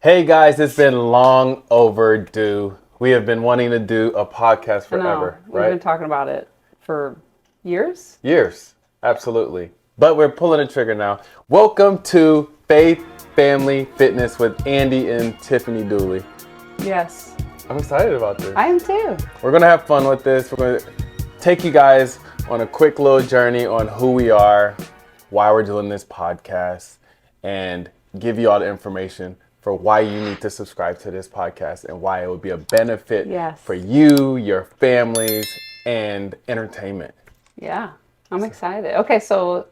Hey guys, it's been long overdue. We have been wanting to do a podcast I know. forever, We've been right? talking about it for years. Years, absolutely. But we're pulling the trigger now. Welcome to Faith, Family, Fitness with Andy and Tiffany Dooley. Yes. I'm excited about this. I am too. We're going to have fun with this. We're going to take you guys on a quick little journey on who we are, why we're doing this podcast, and give you all the information for why you need to subscribe to this podcast and why it would be a benefit Yes. for you, your families, and entertainment. Yeah. I'm excited. Okay, so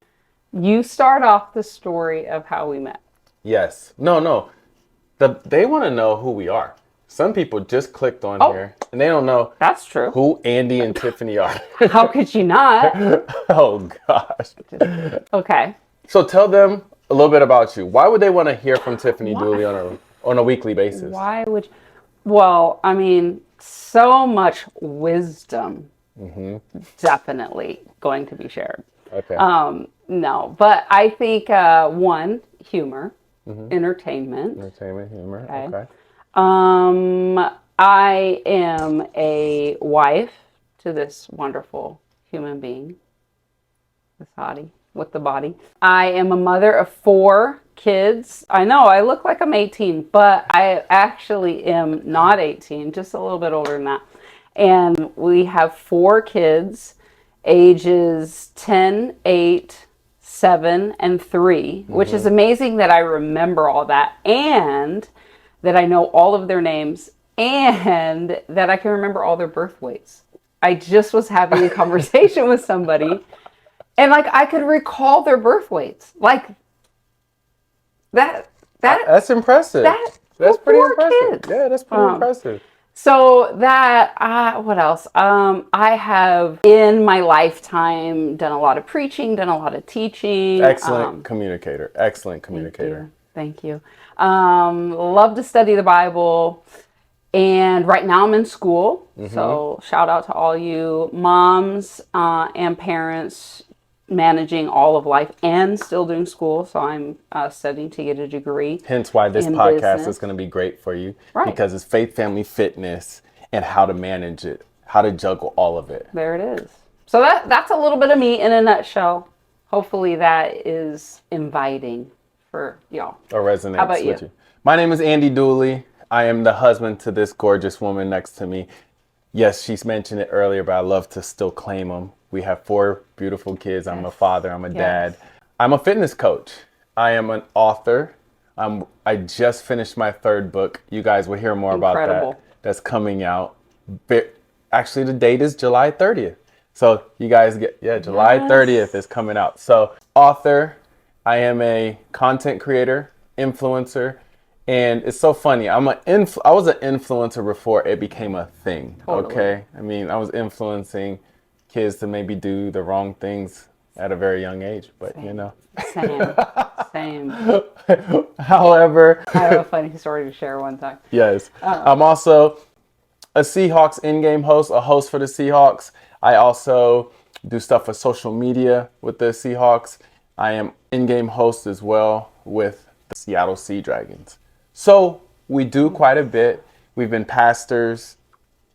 you start off the story of how we met. Yes. No. They want to know who we are. Some people just clicked on here and they don't know That's true. who Andy and Tiffany are. How could you not? Oh, gosh. Okay. So tell them a little bit about you. Why would they want to hear from Tiffany Dooley on a weekly basis? Why would you? Well, I mean, so much wisdom definitely going to be shared. Okay. No, but I think one, humor, entertainment. Entertainment, humor. Okay. Okay. I am a wife to this wonderful human being, this hottie with the body. I am a mother of 4 kids. I know I look like I'm 18, but I actually am not 18, just a little bit older than that. And we have 4 kids, ages 10, 8, 7, and 3, which is amazing that I remember all that and that I know all of their names and that I can remember all their birth weights. I just was having a conversation with somebody and like I could recall their birth weights. Like That's impressive. That's pretty 4 impressive. kids. Yeah, that's pretty impressive. So that, what else? I have in my lifetime done a lot of preaching, done a lot of teaching. Excellent communicator. Excellent communicator. Thank you. Love to study the Bible. And right now I'm in school. So shout out to all you moms and parents managing all of life and still doing school. So I'm studying to get a degree. Hence why this in podcast business. is going to be great for you. Right. Because it's faith, family, fitness, and how to manage it, how to juggle all of it. There it is. So that's a little bit of me in a nutshell. Hopefully that is inviting for y'all. Or resonates How about with you? you. My name is Andy Dooley. I am the husband to this gorgeous woman next to me. Yes, she's mentioned it earlier, but I love to still claim them. We have 4 beautiful kids. I'm a father. I'm a dad. I'm a fitness coach. I am an author. I just finished my 3rd book. You guys will hear more about that. That's coming out. Actually, the date is July 30th. So you guys July 30th is coming out. So author, I am a content creator, influencer. And it's so funny. I was an influencer before it became a thing. Totally. Okay. I mean, I was influencing kids to maybe do the wrong things at a very young age, but Same. However, I have a funny story to share one time. yes, I'm also a Seahawks in-game host, a host for the Seahawks. I also do stuff for social media with the Seahawks. I am in-game host as well with the Seattle Sea Dragons. So we do quite a bit. We've been pastors.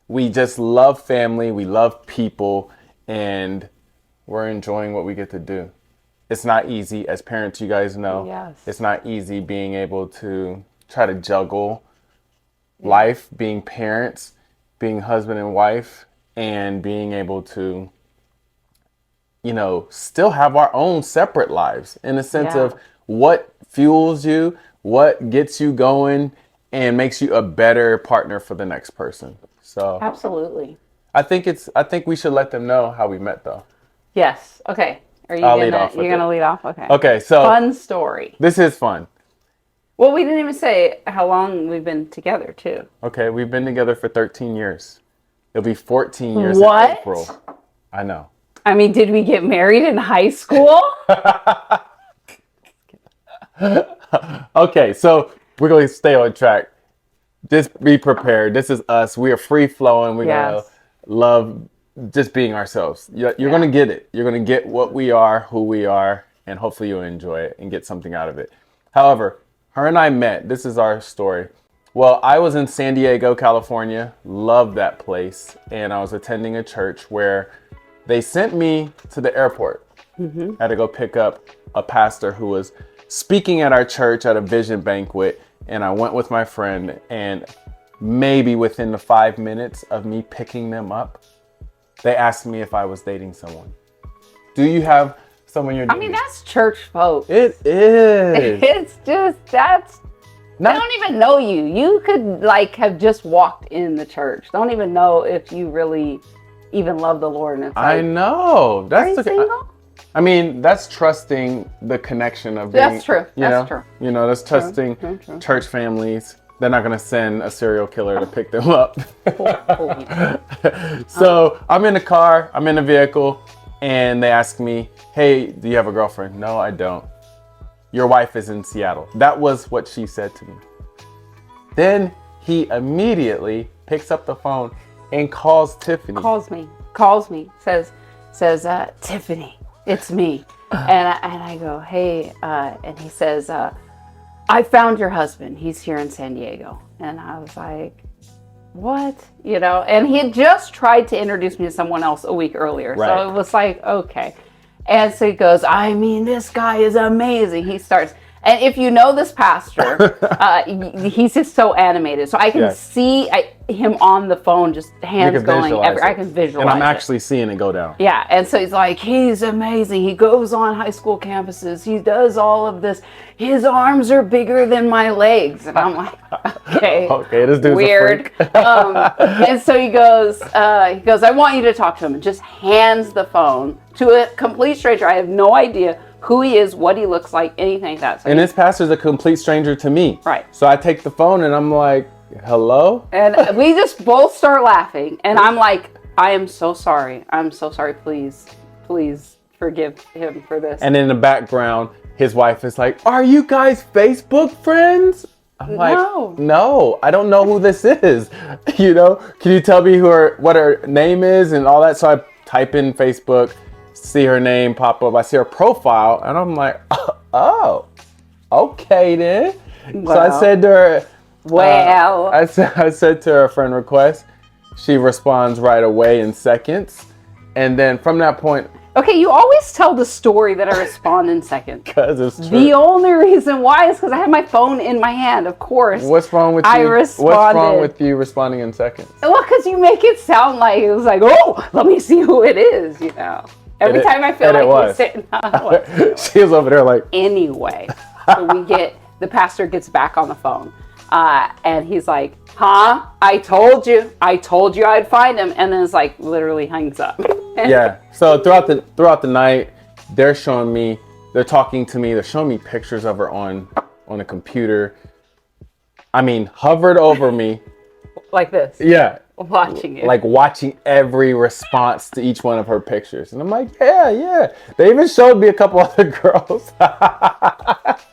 We just love family. We love people. And we're enjoying what we get to do. It's not easy. As parents, you guys know. Yes. It's not easy being able to try to juggle life, being parents, being husband and wife, and being able to, still have our own separate lives in the sense of what fuels you, what gets you going, and makes you a better partner for the next person. So Absolutely. I think we should let them know how we met, though. Yes. Okay. Are you I'll lead off with you're gonna it. lead off? Okay. Okay, so Fun story. this is fun. Well, we didn't even say how long we've been together too. Okay, we've been together for 13 years. It'll be 14 years What? in April. I know. I mean, did we get married in high school? Okay, so we're going to stay on track. Just be prepared. This is us. We are free flowing. We're going to love just being ourselves. You're going to get it. You're going to get what we are, who we are, and hopefully you'll enjoy it and get something out of it. However, Her and I met. This is our story. Well, I was in San Diego, California. Loved that place. And I was attending a church where they sent me to the airport. I had to go pick up a pastor who was speaking at our church at a vision banquet. And I went with my friend, and maybe within the 5 minutes of me picking them up, they asked me if I was dating someone. Do you have someone you're dating? I mean, that's church folk. It is. It's just, they don't even know you. You could like have just walked in the church. Don't even know if you really even love the Lord. And it's like, I know. Are you single? I mean, that's trusting the connection of being. That's true. That's true. You know, that's trusting True. church families. They're not going to send a serial killer to pick them up. So I'm in the car, I'm in the vehicle, and they ask me, hey, do you have a girlfriend? No, I don't. Your wife is in Seattle. That was what she said to me. Then he immediately picks up the phone and calls Tiffany. Calls me, says, Tiffany, it's me. And I go, hey, and he says, I found your husband. He's here in San Diego. And I was like, what? You know, and he had just tried to introduce me to someone else a week earlier. Right. So it was like, okay. And so he goes, I mean, this guy is amazing. He starts, and if you know this pastor, he's just so animated. So I can see him on the phone, just hands going. I can visualize it. And I'm actually seeing it go down. Yeah, and so he's like, he's amazing. He goes on high school campuses. He does all of this. His arms are bigger than my legs. And I'm like, okay, this dude's weird. a freak. And so he goes, I want you to talk to him. And just hands the phone to a complete stranger. I have no idea who he is, what he looks like, anything like that. So and this pastor's a complete stranger to me. Right. So I take the phone and I'm like, hello? And we just both start laughing. And I'm like, I am so sorry. I'm so sorry. Please forgive him for this. And in the background, his wife is like, are you guys Facebook friends? I'm like, no, I don't know who this is. You know, can you tell me what her name is and all that? So I type in Facebook, see her name pop up. I see her profile and I'm like, oh, okay then. Well, so I said to her, I said to her friend request. She responds right away in seconds. And then from that point. Okay, you always tell the story that I respond in seconds. Because it's true. The only reason why is because I had my phone in my hand, of course. What's wrong with you? I responded. What's wrong with you responding in seconds? Well, because you make it sound like it was like, oh, let me see who it is, you know. Every time I feel like he's sitting on She was over there like. Anyway, so the pastor gets back on the phone. And he's like, huh? I told you I'd find him. And then it's like literally hangs up. Yeah. So throughout the night, they're talking to me. They're showing me pictures of her on a computer. I mean, hovered over me. Like this. Yeah. Watching it. Like watching every response to each one of her pictures. And I'm like, yeah. They even showed me a couple other girls.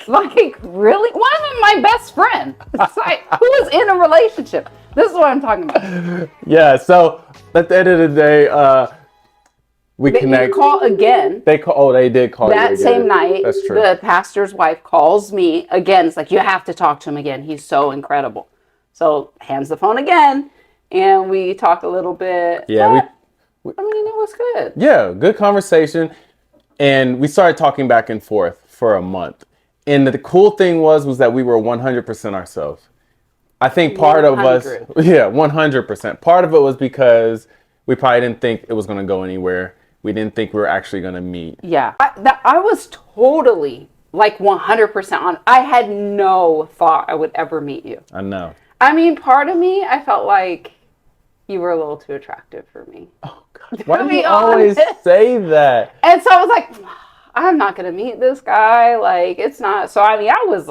Like, really? One of them my best friend. It's like, who is in a relationship? This is what I'm talking about. Yeah, so at the end of the day, we connect. You call again. They did call that you same night. That's true. The pastor's wife calls me again. It's like, you have to talk to him again. He's so incredible. So hands the phone again, and we talk a little bit. Yeah, I mean, it was good. Yeah, good conversation, and we started talking back and forth for a month. And the cool thing was that we were 100% ourselves. I think part of us, 100%. Part of it was because we probably didn't think it was going to go anywhere. We didn't think we were actually going to meet. Yeah, I was totally like 100% on. I had no thought I would ever meet you. I know. I mean, part of me, I felt like you were a little too attractive for me. Oh, God. Why do you always say that? And so I was like, I'm not going to meet this guy. Like, it's not. So, I mean, I was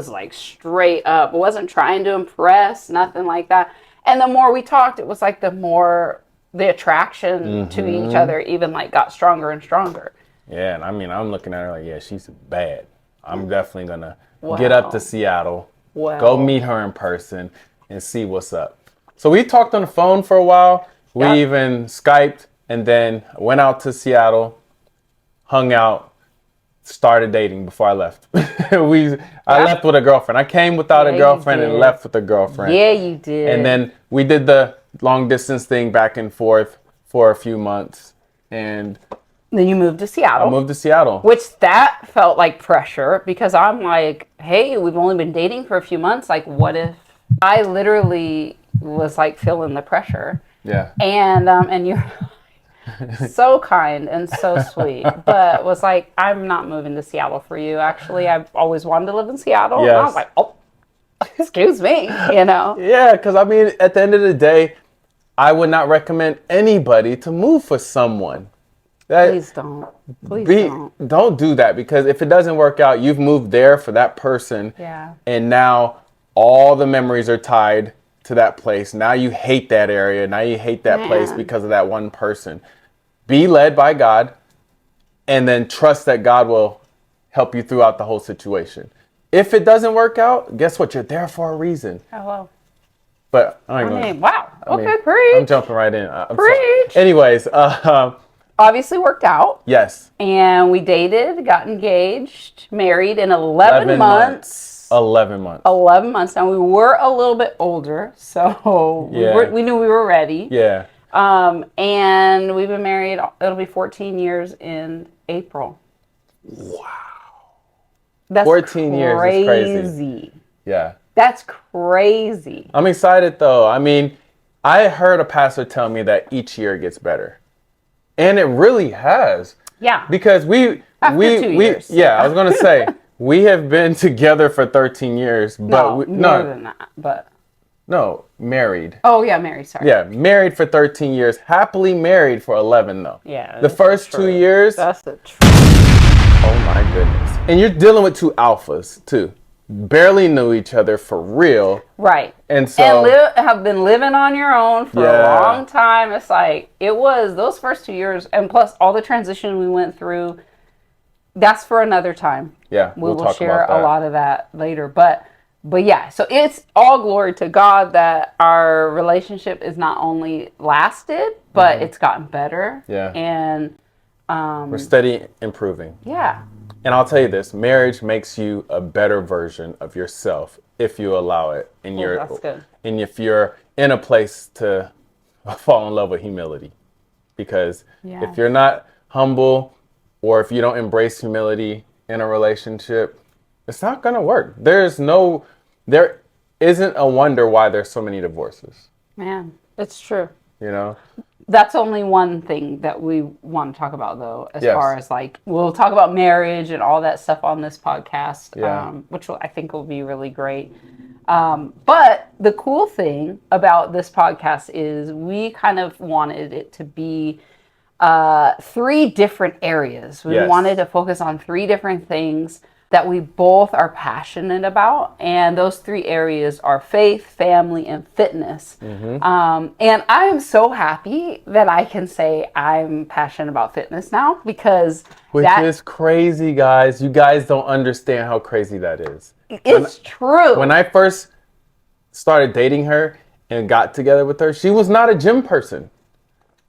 like straight up. I wasn't trying to impress, nothing like that. And the more we talked, it was like the more the attraction to each other even like got stronger and stronger. Yeah. And I mean, I'm looking at her like, yeah, she's bad. I'm definitely going to get up to Seattle, go meet her in person and see what's up. So we talked on the phone for a while. We even Skyped and then went out to Seattle, hung out, started dating before I left. I left with a girlfriend. I came without a girlfriend and left with a girlfriend. Yeah, you did. And then we did the long distance thing back and forth for a few months. And then you moved to Seattle. I moved to Seattle. Which that felt like pressure because I'm like, hey, we've only been dating for a few months. Like, what if I literally was like feeling the pressure? Yeah. And you're so kind and so sweet, but was like, I'm not moving to Seattle for you. Actually, I've always wanted to live in Seattle. Yes. And I was like, oh, excuse me, you know? Yeah, because I mean, at the end of the day, I would not recommend anybody to move for someone. Please don't. Please don't do that, because if it doesn't work out, you've moved there for that person. Yeah. And now all the memories are tied to that place. Now you hate that area. Now you hate that place because of that one person. Be led by God, and then trust that God will help you throughout the whole situation. If it doesn't work out, guess what? You're there for a reason. Hello. But wow. Okay, I'm preach. jumping right in. Preach. Anyways, obviously worked out. yes. And we dated, got engaged, married in 11 months. 11 months. 11 months. Now, we were a little bit older, so we knew we were ready. Yeah. And we've been married, it'll be 14 years in April. Wow. That's 14 years is crazy. Yeah. That's crazy. I'm excited though. I mean, I heard a pastor tell me that each year gets better. And it really has. Yeah. Because After 2 years. Yeah, I was going to say, we have been together for 13 years, but more than that, but no, married. Oh yeah, married, sorry. Yeah, married for 13 years, happily married for 11 though. Yeah. The first 2 years. That's the truth. Oh my goodness. And you're dealing with two alphas too. Barely knew each other for real. Right. And so have been living on your own for a long time. It's like, it was those first 2 years, and plus all the transition we went through, that's for another time. Yeah, we will share a lot of that later. But yeah, so it's all glory to God that our relationship is not only lasted, but it's gotten better. Yeah. And we're steady improving. Yeah. And I'll tell you this, marriage makes you a better version of yourself if you allow it. And that's good. And if you're in a place to fall in love with humility. Because if you're not humble, or if you don't embrace humility in a relationship, it's not going to work. There isn't a wonder why there's so many divorces. Man, it's true. You know? That's only one thing that we want to talk about, though, as far as like, we'll talk about marriage and all that stuff on this podcast, which I think will be really great. But the cool thing about this podcast is we kind of wanted it to be 3 different areas. We wanted to focus on 3 different things that we both are passionate about, and those 3 areas are faith, family, and fitness. And I am so happy that I can say I'm passionate about fitness now, because which is crazy, guys. You guys don't understand how crazy that is. It's true. When I first started dating her and got together with her, she was not a gym person.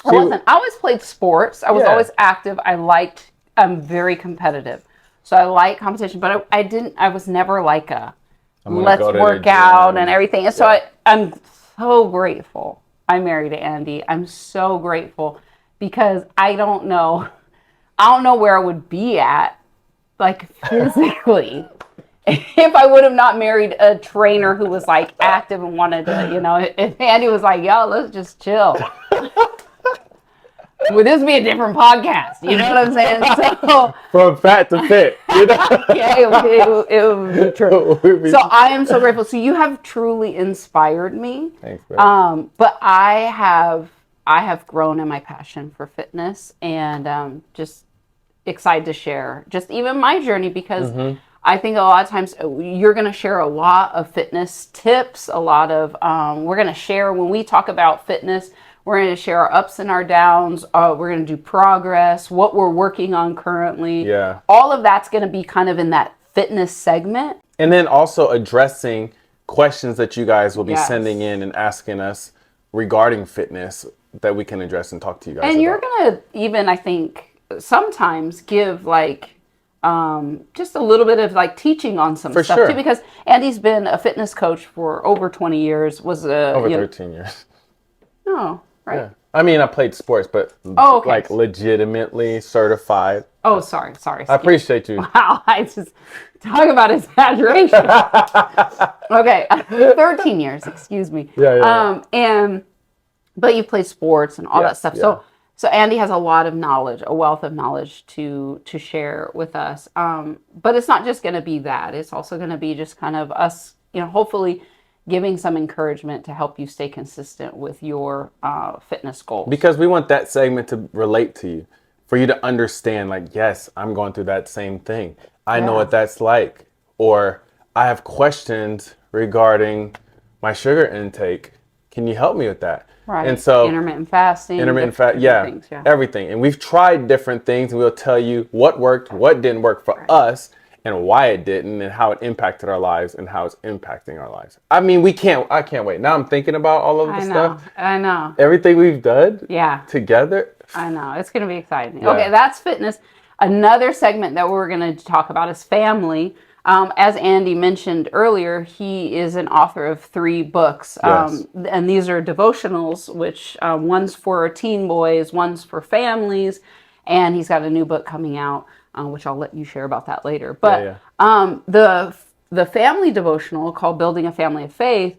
I wasn't. I always played sports. I was always active. I'm very competitive. So I like competition, but I was never like let's work out and everything. And so I'm so grateful I married Andy. I'm so grateful, because I don't know where I would be at, like, physically, if I would have not married a trainer who was like active and wanted to, if Andy was like, yo, let's just chill. Would this be a different podcast? You know what I'm saying? So from fat to fit. You know? it would be true. So I am so grateful. So you have truly inspired me. Thanks, bro. But I have grown in my passion for fitness, and just excited to share just even my journey, because I think a lot of times you're going to share a lot of fitness tips, a lot of we're going to share when we talk about fitness. We're going to share our ups and our downs. We're going to do progress, what we're working on currently. Yeah. All of that's going to be kind of in that fitness segment. And then also addressing questions that you guys will be sending in and asking us regarding fitness that we can address and talk to you guys about. And you're going to even, I think, sometimes give like just a little bit of like teaching on some For stuff sure. too, because Andy's been a fitness coach for over 20 years. Was a Over 13 years. oh, right. Yeah. I mean, I played sports, but Oh, okay. like legitimately certified. Oh, sorry. I appreciate you. Wow, I just talk about exaggeration. Okay, 13 years, excuse me. Yeah. But you play sports and all Yeah, that stuff. yeah. So Andy has a lot of knowledge, a wealth of knowledge to share with us. But it's not just going to be that. It's also going to be just kind of us, hopefully giving some encouragement to help you stay consistent with your fitness goals. Because we want that segment to relate to you, for you to understand, like, yes, I'm going through that same thing. I know Yeah. what that's like. Or I have questions regarding my sugar intake. Can you help me with that? Right. And so Intermittent fasting. different things, yeah. everything. And we've tried different things, and we'll tell you what worked, what didn't work for us, and why it didn't, and how it impacted our lives, and how it's impacting our lives. I mean, I can't wait. Now I'm thinking about all of the stuff. I know. Everything we've done Yeah. together. I know. It's going to be exciting. Yeah. Okay, that's fitness. Another segment that we're going to talk about is family. As Andy mentioned earlier, he is an author of 3 books. Yes. And these are devotionals, which one's for teen boys, one's for families. And he's got a new book coming out, which I'll let you share about that later. But the family devotional called Building a Family of Faith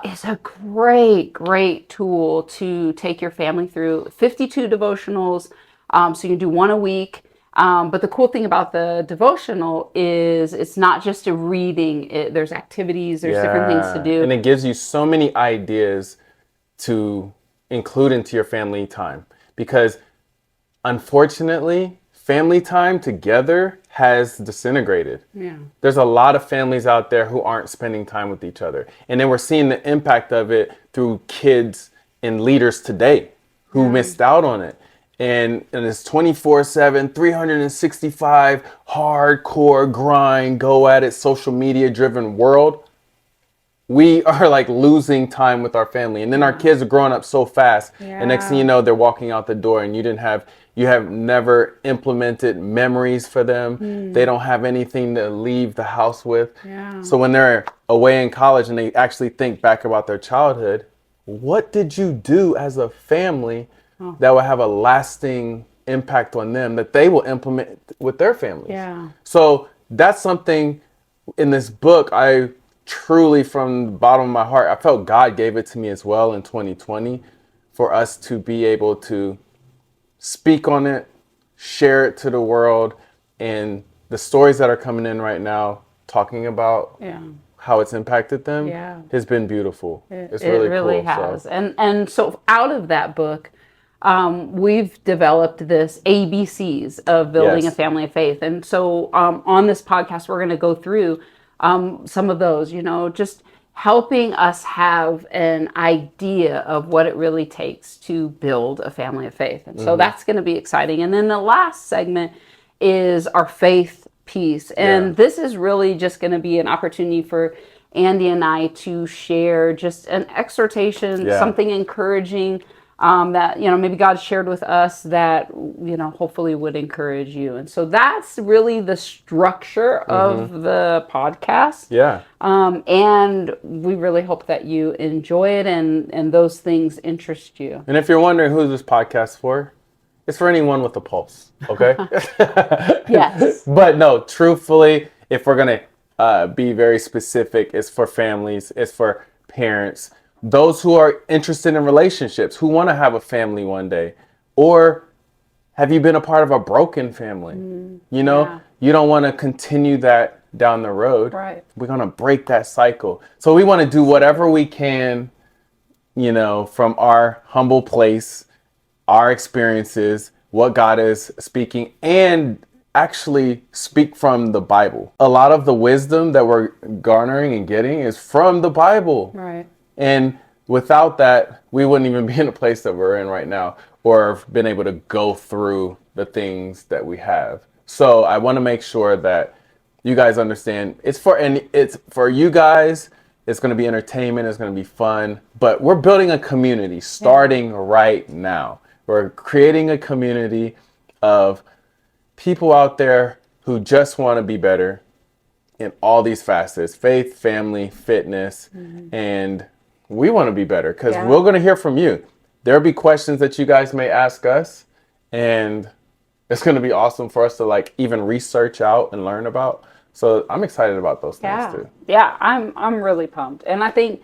is a great tool to take your family through. 52 devotionals, so you can do one a week. But the cool thing about the devotional is it's not just a reading. There's activities, there's different things to do. And it gives you so many ideas to include into your family time. Because unfortunately, family time together has disintegrated. Yeah. There's a lot of families out there who aren't spending time with each other. And then we're seeing the impact of it through kids and leaders today who missed out on it. And in this 24/7, 365 hardcore grind, go at it, social media driven world, we are like losing time with our family. And then our kids are growing up so fast. And next thing you know, they're walking out the door, and you have never implemented memories for them. They don't have anything to leave the house with. Yeah. So when they're away in college and they actually think back about their childhood, what did you do as a family that will have a lasting impact on them that they will implement with their families? Yeah. So that's something in this book, I truly, from the bottom of my heart, I felt God gave it to me as well in 2020 for us to be able to speak on it, share it to the world, and the stories that are coming in right now talking about how it's impacted them has been beautiful. It's really cool. It really has. And so out of that book, we've developed this ABCs of building a family of faith. And so on this podcast, we're going to go through some of those, just helping us have an idea of what it really takes to build a family of faith. And so that's going to be exciting. And then the last segment is our faith piece. And this is really just going to be an opportunity for Andy and I to share just an exhortation, something encouraging that, maybe God shared with us that, hopefully would encourage you. And so that's really the structure of the podcast. Yeah. And we really hope that you enjoy it and those things interest you. And if you're wondering who this podcast for, it's for anyone with a pulse, okay? Yes. But no, truthfully, if we're going to be very specific, it's for families, it's for parents, those who are interested in relationships, who want to have a family one day. Or have you been a part of a broken family? You don't want to continue that down the road. Right. We're going to break that cycle. So we want to do whatever we can, from our humble place, our experiences, what God is speaking, and actually speak from the Bible. A lot of the wisdom that we're garnering and getting is from the Bible. Right. And without that, we wouldn't even be in the place that we're in right now, or been able to go through the things that we have. So I want to make sure that you guys understand it's for you guys. It's going to be entertainment. It's going to be fun. But we're building a community starting right now. We're creating a community of people out there who just want to be better in all these facets, faith, family, fitness, and we want to be better because we're going to hear from you. There'll be questions that you guys may ask us, and it's going to be awesome for us to like even research out and learn about. So I'm excited about those things too. Yeah, I'm really pumped. And I think,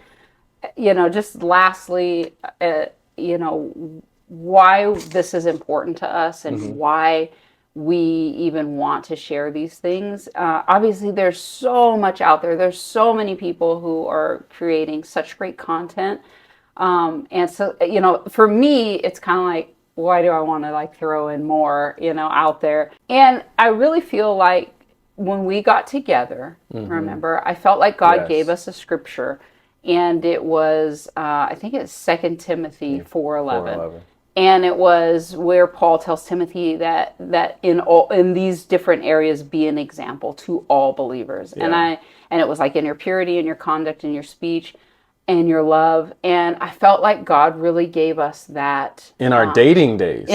just lastly, why this is important to us and why we even want to share these things. Obviously, there's so much out there. There's so many people who are creating such great content. And so, for me, it's kind of like, why do I want to like throw in more, out there? And I really feel like when we got together, remember, I felt like God gave us a scripture, and it was, I think it's 2 Timothy 4:11. And it was where Paul tells Timothy that in these different areas be an example to all believers. Yeah. And it was like in your purity, in your conduct, in your speech, and your love. And I felt like God really gave us that in our dating days.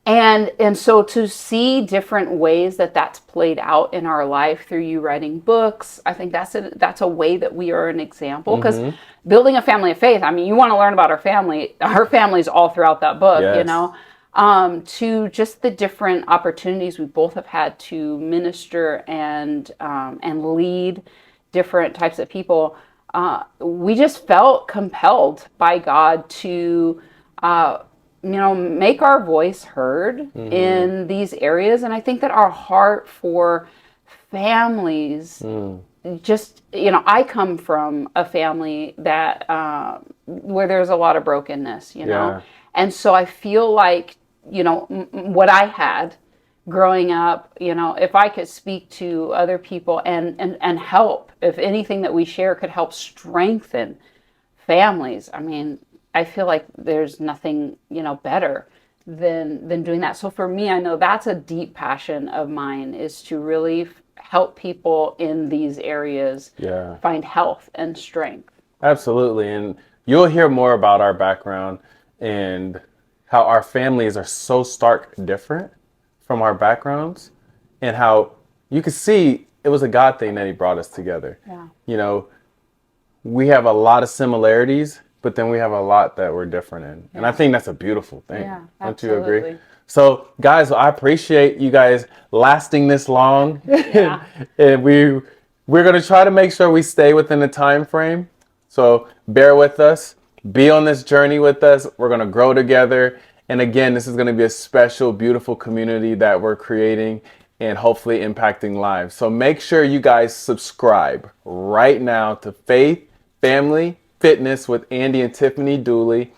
And so to see different ways that that's played out in our life through you writing books, I think that's a way that we are an example. Because building a family of faith, I mean, you want to learn about our family's all throughout that book, to just the different opportunities we both have had to minister and lead different types of people. We just felt compelled by God to make our voice heard in these areas. And I think that our heart for families, I come from a family that, where there's a lot of brokenness, and so I feel like, what I had growing up, if I could speak to other people and help, if anything that we share could help strengthen families, I mean, I feel like there's nothing, better than doing that. So for me, I know that's a deep passion of mine, is to really help people in these areas find health and strength. Absolutely. And you'll hear more about our background and how our families are so stark different from our backgrounds, and how you could see it was a God thing that he brought us together. Yeah. We have a lot of similarities, but then we have a lot that we're different in. And I think that's a beautiful thing. Yeah, don't you agree? So guys, I appreciate you guys lasting this long. Yeah. And we're going to try to make sure we stay within the time frame. So bear with us. Be on this journey with us. We're going to grow together. And again, this is going to be a special, beautiful community that we're creating and hopefully impacting lives. So make sure you guys subscribe right now to Faith, Family, Fitness with Andy and Tiffany Dooley.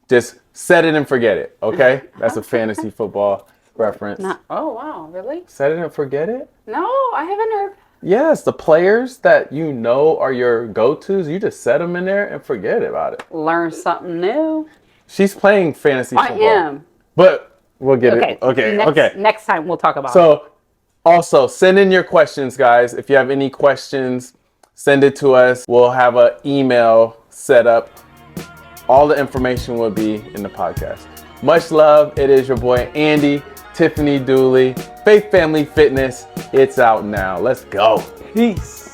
Just set it and forget it, okay? That's a fantasy football reference. Oh, wow, really? Set it and forget it? No, I haven't heard. Yes, the players that are your go-tos, you just set them in there and forget about it. Learn something new. She's playing fantasy football. I am. But we'll get it. Okay. Next time we'll talk about it. So also send in your questions, guys. If you have any questions, send it to us. We'll have an email set up. All the information will be in the podcast. Much love. It is your boy Andy, Tiffany Dooley, Faith Family Fitness. It's out now. Let's go. Peace.